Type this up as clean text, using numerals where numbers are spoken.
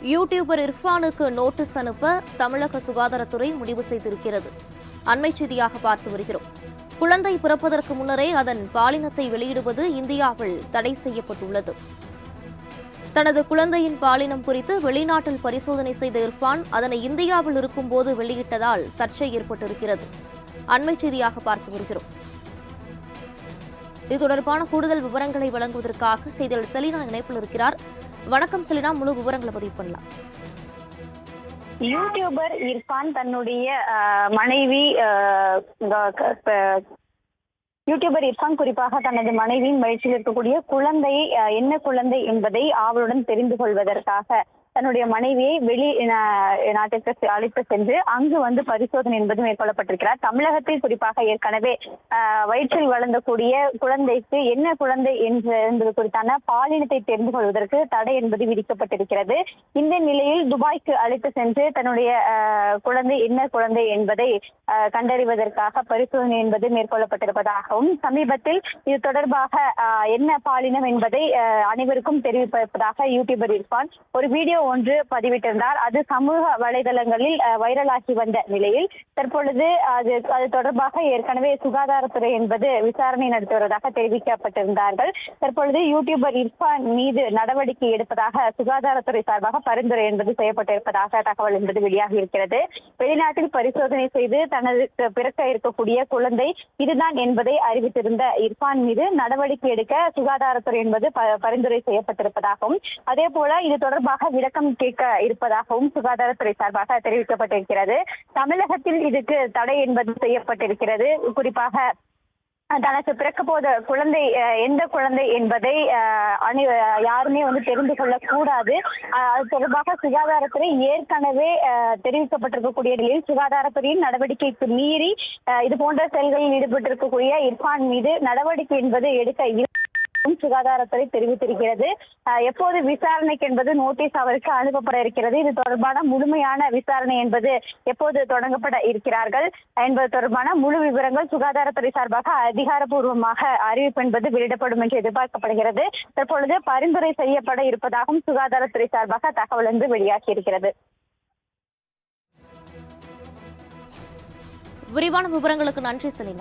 YouTuber இர்ஃபானுக்கு notice அனுப்ப தமிழக சுகாதாரத்துறை முடிவு செய்திருக்கிறது. அண்மைச் செய்தியாக பார்த்து வருகிறோம். குழந்தை பிறப்பதற்கு முன்னரே அதன் பாலினத்தை வெளியிடுவது இந்தியாவில் தடை செய்யப்பட்டுள்ளது. தனது குழந்தையின் பாலினம் குறித்து வெளிநாட்டில் பரிசோதனை செய்த இர்ஃபான் அதனை இந்தியாவில் இருக்கும்போது வெளியிட்டதால் சர்ச்சை ஏற்பட்டிருக்கிறது. அண்மைச் செய்தியாக பார்த்து வருகிறோம். இது தொடர்பான கூடுதல் விவரங்களை வழங்குவதற்காக செய்தியாளர் செலினா இணைப்பில் இருக்கிறார். வணக்கம் செலினா, முழு விவரங்களை பதிவு பண்ணலாம். யூடியூபர் இர்ஃபான் தன்னுடைய மனைவி யூடியூபர் இர்ஃபான் குறிப்பாக தனது மனைவியின் வயிற்றில் இருக்கக்கூடிய குழந்தை என்ன குழந்தை என்பதை ஆவலுடன் தெரிந்து கொள்வதற்காக தன்னுடைய மனைவியை வெளி நாட்டிற்கு அழைத்து சென்று அங்கு பரிசோதனை என்பது மேற்கொள்ளப்பட்டிருக்கிறார். தமிழகத்தில் குறிப்பாக ஏற்கனவே வயிற்றில் வளர்ந்தக்கூடிய குழந்தைக்கு என்ன குழந்தை என்பது குறித்தான பாலினத்தை தெரிந்து கொள்வதற்கு தடை என்பது விதிக்கப்பட்டிருக்கிறது. இந்த நிலையில் துபாய்க்கு அழைத்து சென்று தன்னுடைய குழந்தை என்ன குழந்தை என்பதை கண்டறிவதற்காக பரிசோதனை என்பது மேற்கொள்ளப்பட்டிருப்பதாகவும் சமீபத்தில் இது தொடர்பாக என்ன பாலினம் என்பதை அனைவருக்கும் தெரிவிப்பதாக யூடியூபர் இர்ஃபான் ஒரு வீடியோ ஒன்று பதிவிட்டிருந்தார். அது சமூக வலைதளங்களில் வைரலாகி வந்த நிலையில் தற்பொழுது அது தொடர்பாக ஏற்கனவே சுகாதாரத்துறை என்பது விசாரணை நடத்தி வருவதாக தெரிவிக்கப்பட்டிருந்தார்கள். தற்பொழுது யூடியூபர் இர்ஃபான் மீது நடவடிக்கை எடுப்பதாக சுகாதாரத்துறை சார்பாக பரிந்துரை என்பது செய்யப்பட்டிருப்பதாக தகவல் என்பது வெளியாகி இருக்கிறது. வெளிநாட்டில் பரிசோதனை செய்து தனது பிறக்க இருக்கக்கூடிய குழந்தை இதுதான் என்பதை அறிவித்திருந்த இர்ஃபான் மீது நடவடிக்கை எடுக்க சுகாதாரத்துறை என்பது பரிந்துரை செய்யப்பட்டிருப்பதாகவும் அதே போல இது தொடர்பாக விளக்கம் கேட்க இருப்பதாகவும் சுகாதாரத்துறை சார்பாக தெரிவிக்கப்பட்டிருக்கிறது. தமிழகத்தில் இதுக்கு தடை என்பது செய்யப்பட்டிருக்கிறது. குறிப்பாக தனக்கு பிறக்க போத குழந்தை எந்த குழந்தை என்பதை யாருமே தெரிந்து கொள்ளக்கூடாது. அது தொடர்பாக சுகாதாரத்துறை ஏற்கனவே தெரிவிக்கப்பட்டிருக்கக்கூடிய நிலையில் சுகாதாரத்துறையின் நடவடிக்கைக்கு மீறி இது போன்ற செயல்களில் ஈடுபட்டிருக்கக்கூடிய இர்ஃபான் மீது நடவடிக்கை என்பது எடுக்க சுகாதாரத்துறை தெரிவித்திருக்கிறது. எப்போது விசாரணைக்கு என்பது நோட்டீஸ் அவருக்கு அனுப்பப்பட இருக்கிறது, இது தொடர்பான முழுமையான விசாரணை என்பது எப்போது தொடங்கப்பட இருக்கிறார்கள் என்பது தொடர்பான முழு விவரங்கள் சுகாதாரத்துறை சார்பாக அதிகாரப்பூர்வமாக அறிவிப்பு என்பது வெளியிடப்படும் என்று எதிர்பார்க்கப்படுகிறது. தற்பொழுது பரிந்துரை செய்யப்பட இருப்பதாகவும் சுகாதாரத்துறை சார்பாக தகவல் என்று வெளியாகி இருக்கிறது. விரிவான விவரங்களுக்கு நன்றி செலினா.